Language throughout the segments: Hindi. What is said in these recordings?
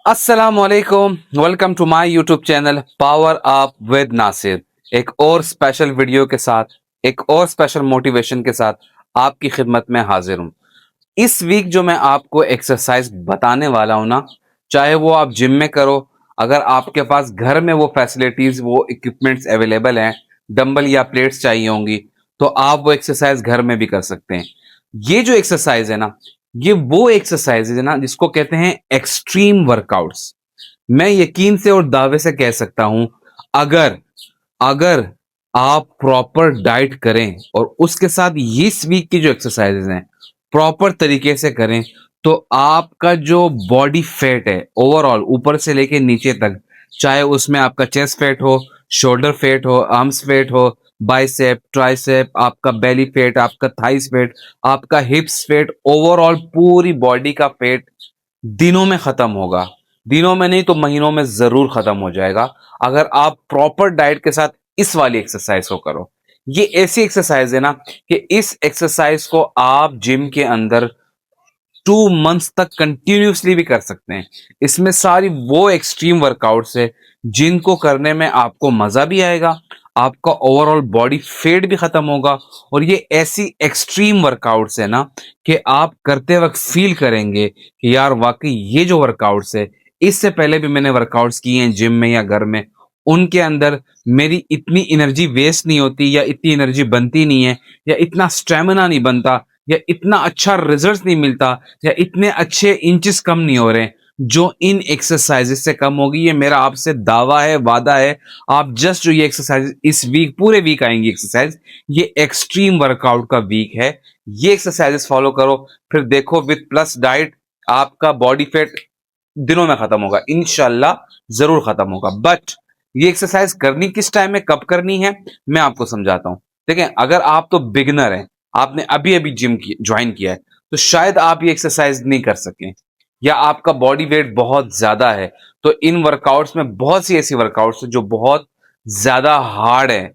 अस्सलामुअलैकुम, welcome to my YouTube channel power up with Nasir. एक और स्पेशल वीडियो के साथ, एक और स्पेशल मोटिवेशन के साथ आपकी खिदमत में हाजिर हूँ। इस वीक जो मैं आपको एक्सरसाइज बताने वाला हूँ ना, चाहे वो आप जिम में करो, अगर आपके पास घर में वो फैसिलिटीज, वो इक्विपमेंट्स अवेलेबल हैं, डंबल या प्लेट्स चाहिए होंगी, तो आप वो एक्सरसाइज घर में भी कर सकते हैं। ये जो एक्सरसाइज है ना, ये वो एक्सरसाइज है ना जिसको कहते हैं एक्सट्रीम वर्कआउट्स। मैं यकीन से और दावे से कह सकता हूं, अगर अगर आप प्रॉपर डाइट करें और उसके साथ इस वीक की जो एक्सरसाइजेज हैं प्रॉपर तरीके से करें, तो आपका जो बॉडी फैट है ओवरऑल ऊपर से लेके नीचे तक, चाहे उसमें आपका चेस्ट फैट हो, शोल्डर फैट हो, आर्म्स फैट हो, बाइसेप, ट्राइसेप, आपका बेली फैट, आपका थाइस फैट, आपका हिप्स फैट, ओवरऑल पूरी बॉडी का फैट दिनों में खत्म होगा। दिनों में नहीं तो महीनों में जरूर खत्म हो जाएगा, अगर आप प्रॉपर डाइट के साथ इस वाली एक्सरसाइज को करो। ये ऐसी एक्सरसाइज है ना कि इस एक्सरसाइज को आप जिम के अंदर 2 मंथ्स तक कंटिन्यूसली भी कर सकते हैं। इसमें सारी वो एक्सट्रीम वर्कआउट्स है जिनको करने में आपको मजा भी आएगा, आपका ओवरऑल बॉडी फेट भी खत्म होगा। और ये ऐसी एक्सट्रीम वर्कआउट्स है ना कि आप करते वक्त फील करेंगे कि यार वाकई ये जो वर्कआउट्स है, इससे पहले भी मैंने वर्कआउट्स किए हैं जिम में या घर में, उनके अंदर मेरी इतनी एनर्जी वेस्ट नहीं होती, या इतनी एनर्जी बनती नहीं है, या इतना स्टेमिना नहीं बनता, या इतना अच्छा रिजल्ट नहीं मिलता, या इतने अच्छे इंचेस कम नहीं हो रहे जो इन एक्सरसाइजेस से कम होगी। ये मेरा आपसे दावा है, वादा है। आप जस्ट जो ये एक्सरसाइज इस वीक, पूरे वीक आएंगी एक्सरसाइज, ये एक्सट्रीम वर्कआउट का वीक है। ये एक्सरसाइजेस फॉलो करो, फिर देखो विद प्लस डाइट आपका बॉडी फैट दिनों में खत्म होगा, इंशाल्लाह जरूर खत्म होगा। बट ये एक्सरसाइज करनी किस टाइम में, कब करनी है, मैं आपको समझाता हूं। देखें, अगर आप तो बिगिनर हैं, आपने अभी अभी जिम ज्वाइन किया है, तो शायद आप ये एक्सरसाइज नहीं कर सकें, या आपका बॉडी वेट बहुत ज्यादा है। तो इन वर्कआउट्स में बहुत सी ऐसी वर्कआउट्स है जो बहुत ज्यादा हार्ड है।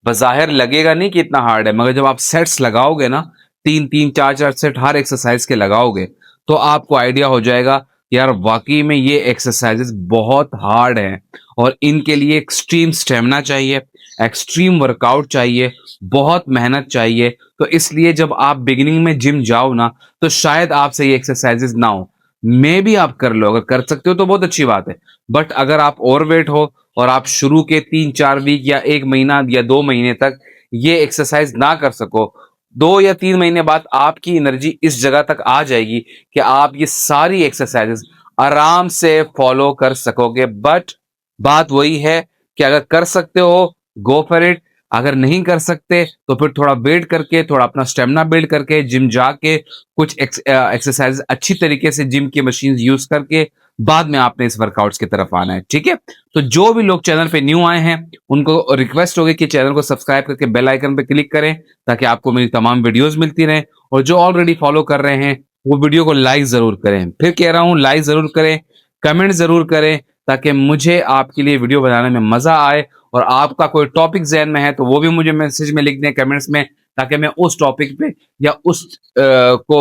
बज़ाहिर लगेगा नहीं कि इतना हार्ड है, मगर जब आप सेट्स लगाओगे ना, 3 3 4 4 सेट हर एक्सरसाइज के लगाओगे, तो आपको आइडिया हो जाएगा यार वाकई में ये एक्सरसाइजेस बहुत हार्ड हैं। और इनके लिए एक्सट्रीम स्टेमिना चाहिए, एक्सट्रीम वर्कआउट चाहिए, बहुत मेहनत चाहिए। तो इसलिए जब आप बिगिनिंग में जिम जाओ ना, तो शायद आपसे ये एक्सरसाइजेस ना हो। मे भी आप कर लो, अगर कर सकते हो तो बहुत अच्छी बात है। बट अगर आप ओवरवेट हो और आप शुरू के 3 4 वीक या 1 महीना या 2 महीने तक ये एक्सरसाइज ना कर सको, 2 या 3 महीने बाद आपकी एनर्जी इस जगह तक आ जाएगी कि आप ये सारी एक्सरसाइजेस आराम से फॉलो कर सकोगे। बट बात वही है कि अगर कर सकते हो, गो फॉर इट। अगर नहीं कर सकते तो फिर थोड़ा वेट करके, थोड़ा अपना स्टेमिना बिल्ड करके, जिम जाके कुछ एक्सरसाइज अच्छी तरीके से जिम की मशीन यूज करके बाद में आपने इस वर्कआउट्स की तरफ आना है, ठीक है। तो जो भी लोग चैनल पे न्यू आए हैं, उनको रिक्वेस्ट होगी कि चैनल को सब्सक्राइब करके बेल आइकन पे क्लिक करें, ताकि आपको मेरी तमाम वीडियोस मिलती रहें। और जो ऑलरेडी फॉलो कर रहे हैं, वो वीडियो को लाइक जरूर करें। फिर कह रहा हूं, लाइक जरूर करें, कमेंट जरूर करें, ताकि मुझे आपके लिए वीडियो बनाने में मजा आए। और आपका कोई टॉपिक जहन में है तो वो भी मुझे मैसेज में लिख दें, कमेंट्स में, ताकि मैं उस टॉपिक पे या उस को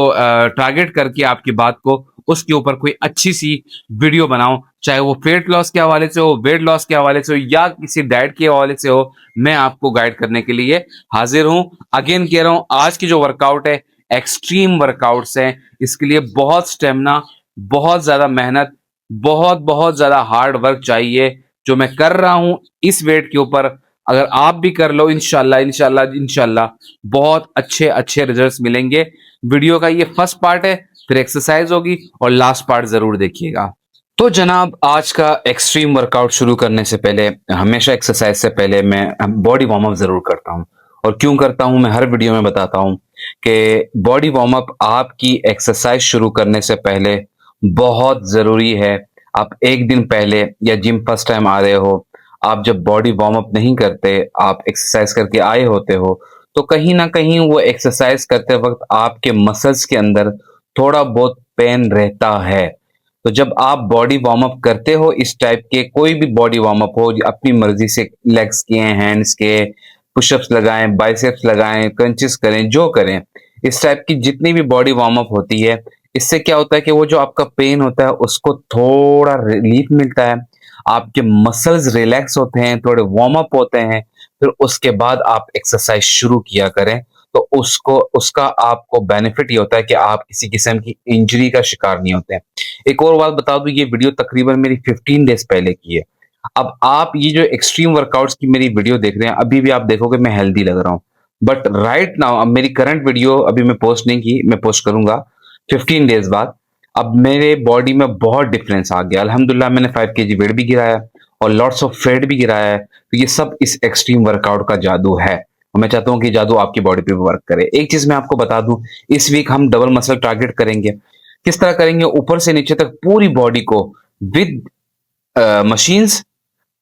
टारगेट करके आपकी बात को, उसके ऊपर कोई अच्छी सी वीडियो बनाऊं। चाहे वो वेट लॉस के हवाले से हो, वेट लॉस के हवाले से हो, या किसी डाइट के हवाले से हो, मैं आपको गाइड करने के लिए हाजिर हूं। अगेन कह रहा हूं, आज की जो वर्कआउट है एक्सट्रीम वर्कआउट्स हैं। इसके लिए बहुत स्टेमिना, बहुत ज्यादा मेहनत, बहुत बहुत ज्यादा हार्ड वर्क चाहिए, जो मैं कर रहा हूं इस वेट के ऊपर। अगर आप भी कर लो, इंशाल्लाह इंशाल्लाह इंशाल्लाह बहुत अच्छे अच्छे रिजल्ट्स मिलेंगे। वीडियो का ये फर्स्ट पार्ट है, फिर एक्सरसाइज होगी, और लास्ट पार्ट जरूर देखिएगा। तो जनाब, आज का एक्सट्रीम वर्कआउट शुरू करने से पहले, हमेशा एक्सरसाइज से पहले मैं बॉडी वार्म अप जरूर करता हूं। और क्यों करता हूं, मैं हर वीडियो में बताता हूं कि बॉडी वार्म अप आपकी एक्सरसाइज शुरू करने से पहले बहुत जरूरी है। आप एक दिन पहले या जिम फर्स्ट टाइम आ रहे हो, आप जब बॉडी वार्म अप नहीं करते, आप एक्सरसाइज करके आए होते हो, तो कहीं ना कहीं वो एक्सरसाइज करते वक्त आपके मसल्स के अंदर थोड़ा बहुत पेन रहता है। तो जब आप बॉडी वार्म अप करते हो, इस टाइप के कोई भी बॉडी वार्म अप हो, अपनी मर्जी से लेग्स के, हैंड्स के, पुशअप्स लगाएं, बाइसेप्स लगाएं, क्रंचेस करें, जो करें, इस टाइप की जितनी भी बॉडी वार्म अप होती है, इससे क्या होता है कि वो जो आपका पेन होता है उसको थोड़ा रिलीफ मिलता है, आपके मसल्स रिलैक्स होते हैं, थोड़े वार्म अप होते हैं। फिर उसके बाद आप एक्सरसाइज शुरू किया करें, तो उसको उसका आपको बेनिफिट ये होता है कि आप किसी किस्म की इंजरी का शिकार नहीं होते हैं। एक और बात बता दूं, ये वीडियो तकरीबन मेरी 15 डेज पहले की है। अब आप ये जो एक्सट्रीम वर्कआउट्स की मेरी वीडियो देख रहे हैं, अभी भी आप देखोगे मैं हेल्दी लग रहा हूँ। बट राइट नाउ, अब मेरी करंट वीडियो अभी मैं पोस्ट नहीं की, मैं पोस्ट करूंगा 15 डेज बाद। अब मेरे बॉडी में बहुत डिफरेंस आ गया अल्हम्दुलिल्लाह। मैंने 5 kg वेट भी गिराया और लॉट्स ऑफ फैट भी गिराया है। तो ये सब इस एक्सट्रीम वर्कआउट का जादू है, और मैं चाहता हूँ कि जादू आपकी बॉडी पे भी वर्क करे। एक चीज मैं आपको बता दूं, इस वीक हम डबल मसल टारगेट करेंगे। किस तरह करेंगे? ऊपर से नीचे तक पूरी बॉडी को विद मशीन्स,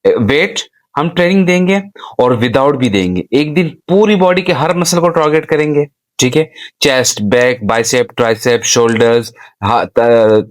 वेट हम ट्रेनिंग देंगे और विदाउट भी देंगे। एक दिन पूरी बॉडी के हर मसल को टारगेट करेंगे, ठीक है? Chest, back, bicep, tricep, shoulders,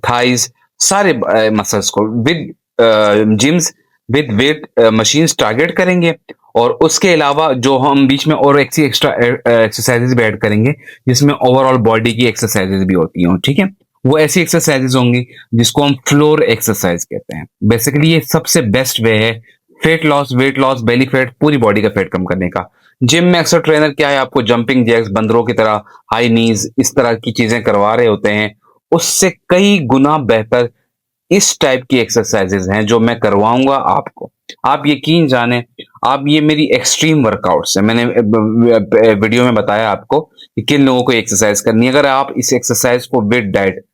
thighs, सारे मसल्स को with gyms, with weight machines target करेंगे। और उसके अलावा जो हम बीच में और एक्स्ट्रा एक्सरसाइजेज भी ऐड करेंगे, जिसमें ओवरऑल बॉडी की एक्सरसाइजेज भी होती हैं, ठीक है? वो ऐसी एक्सरसाइजेज होंगी जिसको हम फ्लोर एक्सरसाइज कहते हैं। बेसिकली ये सबसे बेस्ट वे है fat loss, weight loss, belly fat, पूरी बॉडी का फैट कम करने का। जिम में अक्सर ट्रेनर क्या है, आपको जंपिंग जैक्स, बंदरों की तरह हाई नीज, इस तरह की चीजें करवा रहे होते हैं। उससे कई गुना बेहतर इस टाइप की एक्सरसाइजेज हैं जो मैं करवाऊंगा आपको। आप यकीन जाने, आप ये मेरी एक्सट्रीम वर्कआउट्स है, मैंने वीडियो में बताया आपको कि किन लोगों को एक्सरसाइज करनी है। अगर आप इस एक्सरसाइज को विद डाइट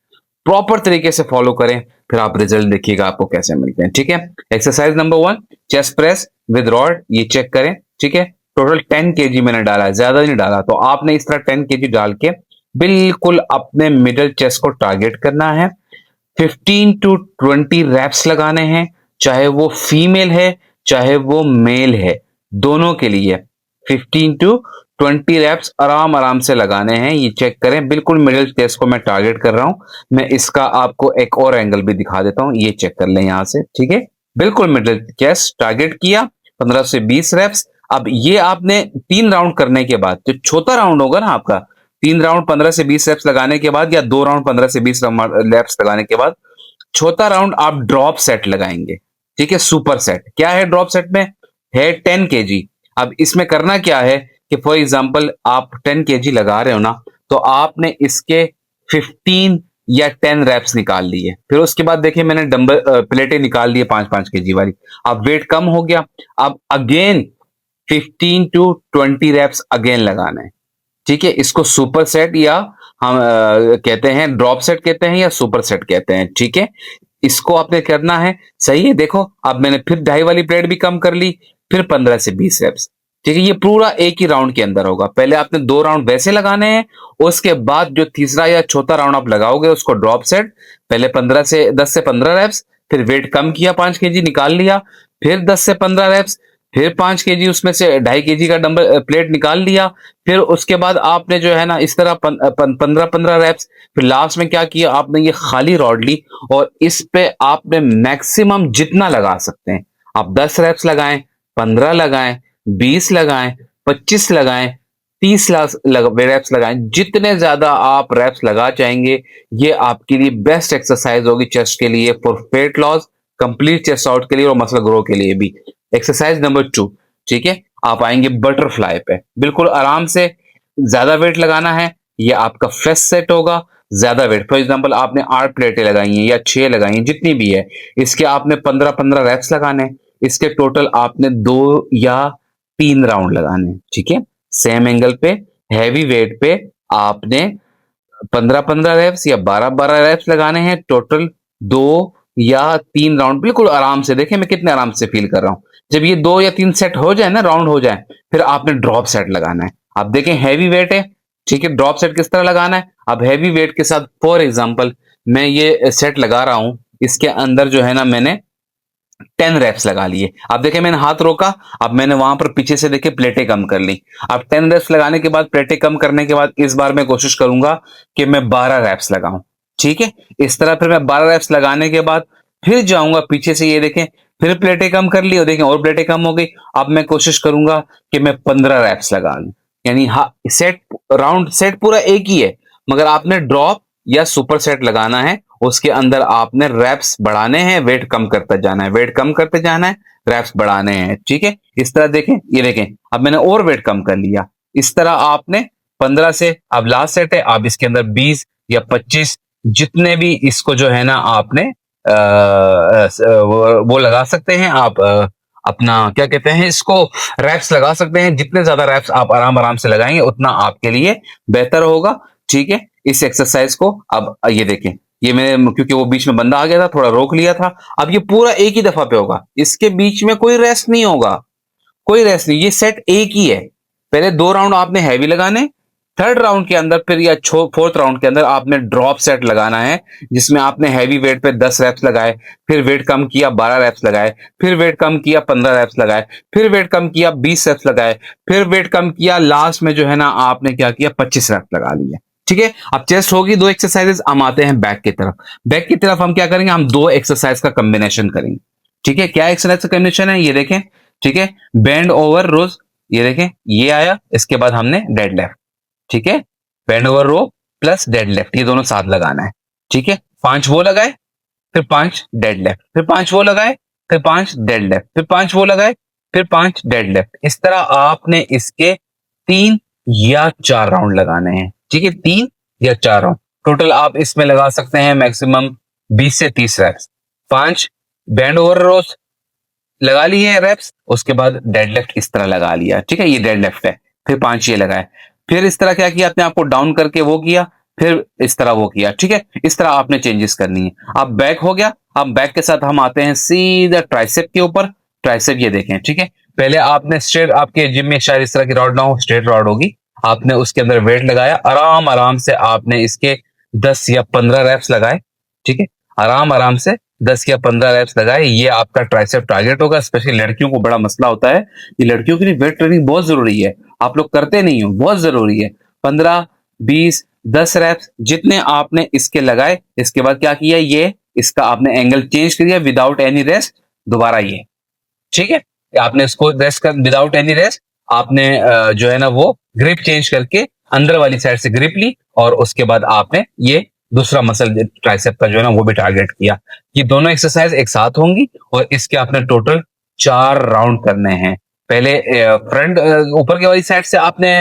प्रॉपर तरीके से फॉलो करें, फिर आप रिजल्ट देखिएगा आपको कैसे मिलते हैं, ठीक है? Exercise number 1, chest press with rod, ये चेक करें, ठीक है? टोटल 10 kg मैंने डाला है, ज्यादा नहीं डाला। तो आपने इस तरह 10 kg डाल के बिल्कुल अपने मिडल चेस्ट को टारगेट करना है। 15 टू 20 रैप्स लगाने हैं, चाहे वो फीमेल है चाहे वो मेल है, दोनों के लिए 15 टू 20 रैप्स आराम आराम से लगाने हैं। ये चेक करें, बिल्कुल मिडिल चेस्ट को मैं टारगेट कर रहा हूं। मैं इसका आपको एक और एंगल भी दिखा देता हूं, ये चेक कर लें यहां से, ठीक है? बिल्कुल मिडिल चेस्ट टारगेट किया, 15 से 20 रैप्स। अब ये आपने 3 राउंड करने के बाद, जो छोटा राउंड होगा ना आपका, 3 राउंड 15 से 20 रेप्स लगाने के बाद, या 2 राउंड 15 से 20 रेप्स लगाने के बाद, चौथा राउंड आप ड्रॉप सेट लगाएंगे, ठीक है? सुपर सेट क्या है ड्रॉप सेट में? है 10 kg। अब इसमें करना क्या है कि फॉर एग्जांपल आप 10 kg लगा रहे हो ना, तो आपने इसके 15 या 10 रैप्स निकाल लिए। फिर उसके बाद देखिए मैंने डंबल प्लेटें निकाल लिए 5-5 kg वाली। अब वेट कम हो गया, अब अगेन 15 टू 20 रैप्स अगेन लगाना है, ठीक है? इसको सुपर सेट या हम कहते हैं, ड्रॉप सेट कहते हैं या सुपर सेट कहते हैं, ठीक है? इसको आपने करना है, सही है? देखो अब मैंने फिर 2.5 वाली प्लेट भी कम कर ली, फिर 15 से 20 रेप्स, ठीक है? ये पूरा एक ही राउंड के अंदर होगा। पहले आपने 2 राउंड वैसे लगाने हैं, उसके बाद जो तीसरा या चौथा राउंड आप लगाओगे उसको ड्रॉप सेट। पहले 10 से 15 रेप्स, फिर वेट कम किया, 5 kg निकाल लिया, फिर 10 से 15 रेप्स, फिर 5 kg उसमें से 2.5 kg का डंबल प्लेट निकाल लिया। फिर उसके बाद आपने जो है ना इस तरह 15-15 रैप्स। फिर लास्ट में क्या किया, आपने ये खाली रॉड ली और इस पे आपने मैक्सिमम जितना लगा सकते हैं, आप 10 रैप्स लगाएं, 15 लगाएं, 20 लगाएं, 25 लगाएं, 30 रैप्स लगाएं। जितने ज्यादा आप रैप्स लगा चाहेंगे, ये आपके लिए बेस्ट एक्सरसाइज होगी चेस्ट के लिए, for weight loss, complete chest out के लिए और मसल ग्रो के लिए भी। एक्सरसाइज नंबर 2, ठीक है? आप आएंगे बटरफ्लाई पे, बिल्कुल आराम से। ज्यादा वेट लगाना है, ये आपका फेस्ट सेट होगा। ज्यादा वेट, फॉर एग्जांपल आपने 8 प्लेटें लगाई हैं या 6 लगाई हैं, जितनी भी है, इसके आपने 15-15 रैप्स लगाने हैं। इसके टोटल आपने 2 या 3 राउंड लगाने हैं, ठीक है? सेम एंगल पे, हैवी वेट पे आपने 15-15 रैप्स या 12-12 रैप्स लगाने हैं। टोटल 2 या 3 राउंड, बिल्कुल आराम से। देखें मैं कितने आराम से फील कर रहा हूं। जब ये 2 या 3 सेट हो जाए ना, राउंड हो जाए, फिर आपने ड्रॉप सेट लगाना है। आप देखें हैवी वेट है, ठीक है? ड्रॉप सेट किस तरह लगाना है? अब हैवी वेट के साथ फॉर एग्जांपल मैं ये सेट लगा रहा हूं, इसके अंदर जो है ना मैंने 10 रैप्स लगा लिए। अब देखें मैंने हाथ रोका, अब मैंने वहां पर पीछे से देखे प्लेटें कम कर ली। अब 10 रैप्स लगाने के बाद, प्लेटें कम करने के बाद, इस बार मैं कोशिश करूंगा कि मैं 12 रैप्स लगाऊं, ठीक है? इस तरह फिर मैं 12 रैप्स लगाने के बाद फिर जाऊंगा पीछे से, ये देखें फिर प्लेटें कम कर ली और देखें और प्लेटें कम हो गई। अब मैं कोशिश करूंगा कि मैं 15 रैप्स लगा लूं। यानी हाँ, सेट राउंड सेट पूरा एक ही है, मगर आपने ड्रॉप या सुपर सेट लगाना है, उसके अंदर आपने रैप्स बढ़ाने हैं, वेट कम करते जाना है, वेट कम करते जाना है, रैप्स बढ़ाने हैं। ठीक है, इस तरह देखें, ये देखें अब मैंने और वेट कम कर लिया। इस तरह आपने 15 से, अब लास्ट सेट है, आप इसके अंदर 20 या 25 जितने भी इसको जो है ना आपने वो लगा सकते हैं आप, अपना क्या कहते हैं इसको, रैप्स लगा सकते हैं। जितने ज्यादा रैप्स आप आराम आराम से लगाएंगे उतना आपके लिए बेहतर होगा। ठीक है, इस एक्सरसाइज को अब ये देखें, ये मैं क्योंकि वो बीच में बंदा आ गया था, थोड़ा रोक लिया था। अब ये पूरा एक ही दफा पे होगा, इसके बीच में कोई रेस्ट नहीं होगा, कोई रेस्ट नहीं, ये सेट एक ही है। पहले 2 राउंड आपने हैवी लगाने, थर्ड राउंड के अंदर फिर या फोर्थ राउंड के अंदर आपने ड्रॉप सेट लगाना है, जिसमें आपने हैवी वेट पे 10 रैप्स लगाए, फिर वेट कम किया 12 रैप्स लगाए, फिर वेट कम किया 15 रैप्स लगाए, फिर वेट कम किया 20 रैप्स लगाए, फिर वेट कम किया, लास्ट में जो है ना आपने क्या किया 25 रैप्स लगा लिए। ठीक है, अब चेस्ट होगी 2 एक्सरसाइजेस। हम आते हैं बैक की तरफ। बैक की तरफ हम क्या करेंगे, हम 2 एक्सरसाइज का कॉम्बिनेशन करेंगे। ठीक है, क्या एक्सरसाइज का कॉम्बिनेशन है ये देखें। ठीक है, बेंड ओवर रोज, ये देखें ये आया, इसके बाद हमने डेड लिफ्ट। ठीक है, बेंड ओवर रो प्लस डेड लिफ्ट, ये दोनों साथ लगाना है। ठीक है, 5 वो लगाए, फिर 5 डेड लिफ्ट, फिर 5 वो लगाए, फिर 5 डेड लिफ्ट, फिर 5 वो लगाए, फिर 5 डेड लिफ्ट। इस तरह आपने इसके 3 या 4 राउंड लगाने हैं। ठीक है, 3 या 4 राउंड टोटल आप इसमें लगा सकते हैं, मैक्सिमम 20 से 30 रैप्स। 5 बेंड ओवर रोज लगा लिए रेप्स, उसके बाद डेड लिफ्ट इस तरह लगा लिया। ठीक है, ये डेड लिफ्ट है, फिर 5 ये लगाए, फिर इस तरह क्या किया आपने, आपको डाउन करके वो किया, फिर इस तरह वो किया। ठीक है, इस तरह आपने चेंजेस करनी है। अब बैक हो गया, अब बैक के साथ हम आते हैं सीधा ट्राइसेप के ऊपर। ट्राइसेप ये देखें। ठीक है, पहले आपने स्ट्रेट, आपके जिम में शायद इस तरह की रॉड ना हो, स्ट्रेट रॉड होगी, आपने उसके अंदर वेट लगाया, आराम आराम से आपने इसके 10 या 15 रैप्स लगाए। ठीक है, आराम आराम से 10 या 15 रैप्स लगाए, ये आपका ट्राइसेप टारगेट होगा। स्पेशली लड़कियों को बड़ा मसला होता है, ये लड़कियों के लिए वेट ट्रेनिंग बहुत जरूरी है, आप लोग करते नहीं हो, बहुत जरूरी है। 15, 20, 10 रैप्स जितने आपने इसके लगाए, इसके बाद क्या किया, ये इसका आपने एंगल चेंज किया विदाउट एनी रेस्ट, दोबारा ये। ठीक है, आपने इसको रेस्ट कर, विदाउट एनी रेस्ट आपने जो है ना वो ग्रिप चेंज करके अंदर वाली साइड से ग्रिप ली, और उसके बाद आपने ये दूसरा मसल ट्राइसेप का जो है ना वो भी टारगेट किया। ये दोनों एक्सरसाइज एक साथ होंगी, और इसके आपने टोटल 4 राउंड करने हैं। पहले फ्रंट ऊपर की वाली साइड से आपने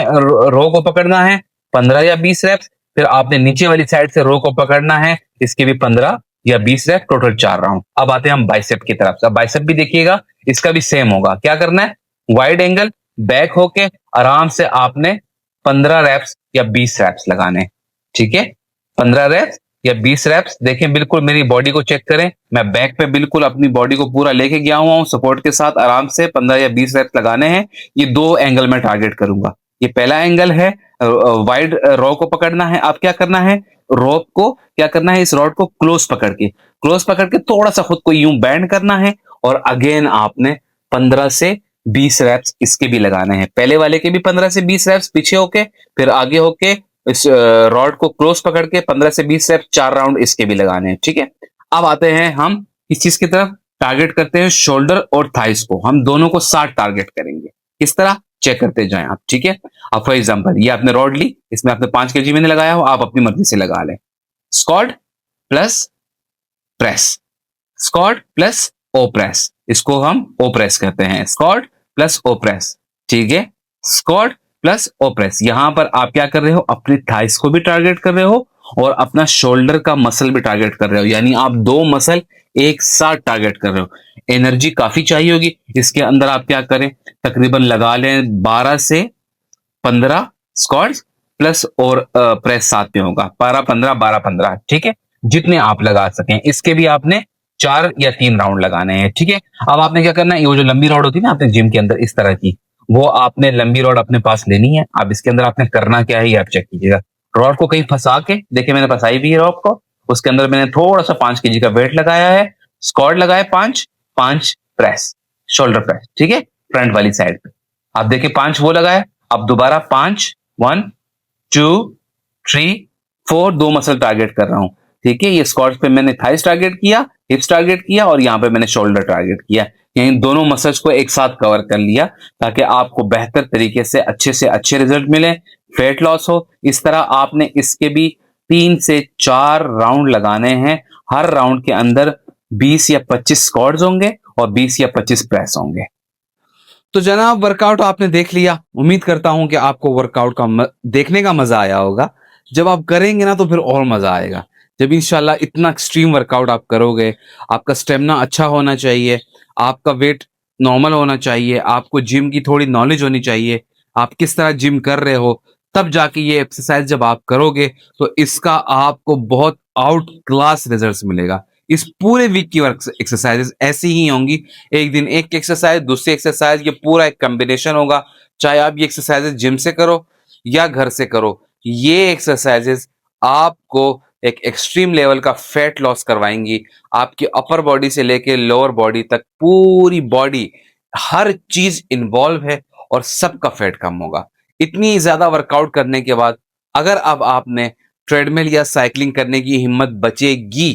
रो को पकड़ना है 15 या 20 रेप्स, फिर आपने नीचे वाली साइड से रो को पकड़ना है, इसके भी 15 या 20 रेप, टोटल 4 राउंड। अब आते हैं हम बाइसेप की तरफ से। बाइसेप भी देखिएगा, इसका भी सेम होगा। क्या करना है, वाइड एंगल बैक होके आराम से आपने 15 रैप्स या 20 रैप्स लगाने। ठीक है, 15 रैप्स या 20 रैप्स। देखें, बिल्कुल मेरी बॉडी को चेक करें, मैं बैक पे बिल्कुल अपनी बॉडी को पूरा लेके गया हुआ हूं सपोर्ट के साथ, आराम से 15 या 20 रैप्स लगाने हैं। ये 2 एंगल में टारगेट करूंगा। ये पहला एंगल है, वाइड रॉ को पकड़ना है। आप क्या करना है, रोप को क्या करना है, इस रॉड को क्लोज पकड़ के थोड़ा सा खुद को यूं बैंड करना है, और अगेन आपने 15 से 20 रैप्स इसके भी लगाने हैं। पहले वाले के भी 15 से 20 रैप्स पीछे होके, फिर आगे होके इस रॉड को क्लोज पकड़ के 15 से 20 रैप्स 4 राउंड इसके भी लगाने हैं। ठीक है, अब आते हैं हम इस चीज की तरफ, टारगेट करते हैं शोल्डर और थाइस को, हम दोनों को 60 टारगेट करेंगे। किस तरह, चेक करते जाएं आप। ठीक है, अब फॉर एग्जांपल ये आपने रॉड ली, इसमें आपने 5 केजी मैंने लगाया हो, आप अपनी मर्जी से लगा लें। Squat plus press, squat plus ओ प्रेस, इसको हम ओ प्रेस कहते हैं, स्क्वाट प्लस ओ प्रेस। ठीक है, स्क्वाट प्लस ओ प्रेस। यहां पर आप क्या कर रहे हो, अपनी थाइस को भी टारगेट कर रहे हो और अपना शोल्डर का मसल भी टारगेट कर रहे हो, यानी आप 2 मसल एक साथ टारगेट कर रहे हो। एनर्जी काफी चाहिए होगी इसके अंदर। आप क्या करें, तकरीबन लगा लें 12 से 15 स्क्वाट्स प्लस और प्रेस साथ में होगा, 12 15 12 15। ठीक है, जितने आप लगा सकें। इसके भी आपने 4 या 3 राउंड लगाने हैं। ठीक है, अब आपने क्या करना है, वो जो लंबी रॉड होती है ना आपने जिम के अंदर इस तरह की, वो आपने लंबी रॉड अपने पास लेनी है। अब इसके अंदर आपने करना क्या है, ये आप चेक कीजिएगा। रॉड को कहीं फंसा के, देखिए मैंने फंसाई भी है रॉड को, उसके अंदर मैंने थोड़ा सा 5 केजी का वेट लगाया है, स्क्वाट लगाया 5 5 प्रेस, शोल्डर प्रेस। ठीक है, फ्रंट वाली साइड पे आप देखिए 5 वो लगाया, अब दोबारा 5, 1 2 3 4, 2 मसल टारगेट कर रहा हूं। ठीक है, ये स्क्वाट्स पे मैंने थाइस टारगेट किया, हिप्स टारगेट किया, और यहाँ पे मैंने शोल्डर टारगेट किया, यानी दोनों मसल्स को एक साथ कवर कर लिया, ताकि आपको बेहतर तरीके से अच्छे रिजल्ट मिले, फैट लॉस हो। इस तरह आपने इसके भी 3 से 4 राउंड लगाने हैं। हर राउंड के अंदर 20 या 25 स्क्वाट्स होंगे और 20 या 25 प्रेस होंगे। तो जनाब, वर्कआउट आपने देख लिया। उम्मीद करता हूं कि आपको वर्कआउट का देखने का मजा आया होगा। जब आप करेंगे ना तो फिर और मजा आएगा। जब इंशाल्लाह इतना एक्सट्रीम वर्कआउट आप करोगे, आपका स्टेमिना अच्छा होना चाहिए, आपका वेट नॉर्मल होना चाहिए, आपको जिम की थोड़ी नॉलेज होनी चाहिए, आप किस तरह जिम कर रहे हो, तब जाके ये एक्सरसाइज जब आप करोगे तो इसका आपको बहुत आउट क्लास रिजल्ट्स मिलेगा। इस पूरे वीक की वर्क एक्सरसाइजेस ऐसी ही होंगी। एक दिन एक एक्सरसाइज, दूसरी एक्सरसाइज, ये पूरा एक कॉम्बिनेशन होगा। चाहे आप ये एक्सरसाइजेस जिम से करो या घर से करो, ये एक्सरसाइजेस आपको एक एक्सट्रीम लेवल का फैट लॉस करवाएंगी। आपकी अपर बॉडी से लेके लोअर बॉडी तक पूरी बॉडी, हर चीज इन्वॉल्व है और सबका फैट कम होगा। इतनी ज्यादा वर्कआउट करने के बाद अगर अब आपने ट्रेडमिल या साइकिलिंग करने की हिम्मत बचेगी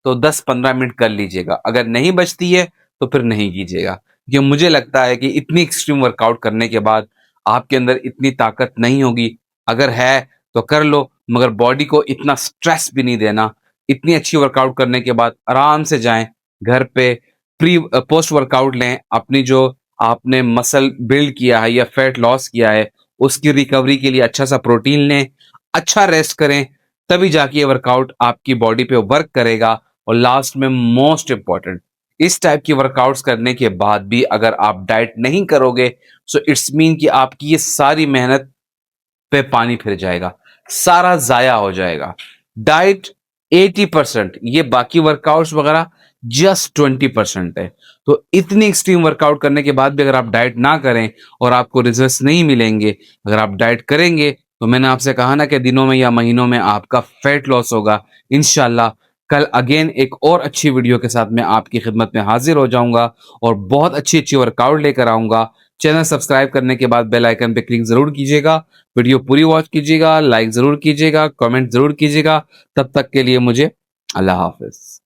तो 10-15 मिनट कर लीजिएगा। अगर नहीं बचती है तो फिर नहीं कीजिएगा, क्योंकि मुझे लगता है कि इतनी एक्सट्रीम वर्कआउट करने के बाद आपके अंदर इतनी ताकत नहीं होगी। अगर है तो कर लो, मगर बॉडी को इतना स्ट्रेस भी नहीं देना। इतनी अच्छी वर्कआउट करने के बाद आराम से जाएं घर पे, प्री पोस्ट वर्कआउट लें, अपनी जो आपने मसल बिल्ड किया है या फैट लॉस किया है उसकी रिकवरी के लिए अच्छा सा प्रोटीन लें, अच्छा रेस्ट करें, तभी जाके ये वर्कआउट आपकी बॉडी पे वर्क करेगा। और लास्ट में मोस्ट इंपॉर्टेंट, इस टाइप की वर्कआउट्स करने के बाद भी अगर आप डाइट नहीं करोगे सो इट्स मीन कि आपकी ये सारी मेहनत पे पानी फिर जाएगा, सारा जाया हो जाएगा। डाइट 80%, ये बाकी वर्कआउट्स वगैरह जस्ट 20% है। तो इतनी एक्सट्रीम वर्कआउट करने के बाद भी अगर आप डाइट ना करें और आपको रिजल्ट्स नहीं मिलेंगे, अगर आप डाइट करेंगे तो मैंने आपसे कहा ना कि दिनों में या महीनों में आपका फैट लॉस होगा। इंशाल्लाह कल अगेन एक और अच्छी वीडियो के साथ मैं आपकी खिदमत में हाजिर हो जाऊंगा और बहुत अच्छी अच्छी वर्कआउट लेकर आऊंगा। चैनल सब्सक्राइब करने के बाद बेल आइकन पे क्लिक जरूर कीजिएगा, वीडियो पूरी वॉच कीजिएगा, लाइक जरूर कीजिएगा, कमेंट जरूर कीजिएगा। तब तक के लिए मुझे अल्लाह हाफिज।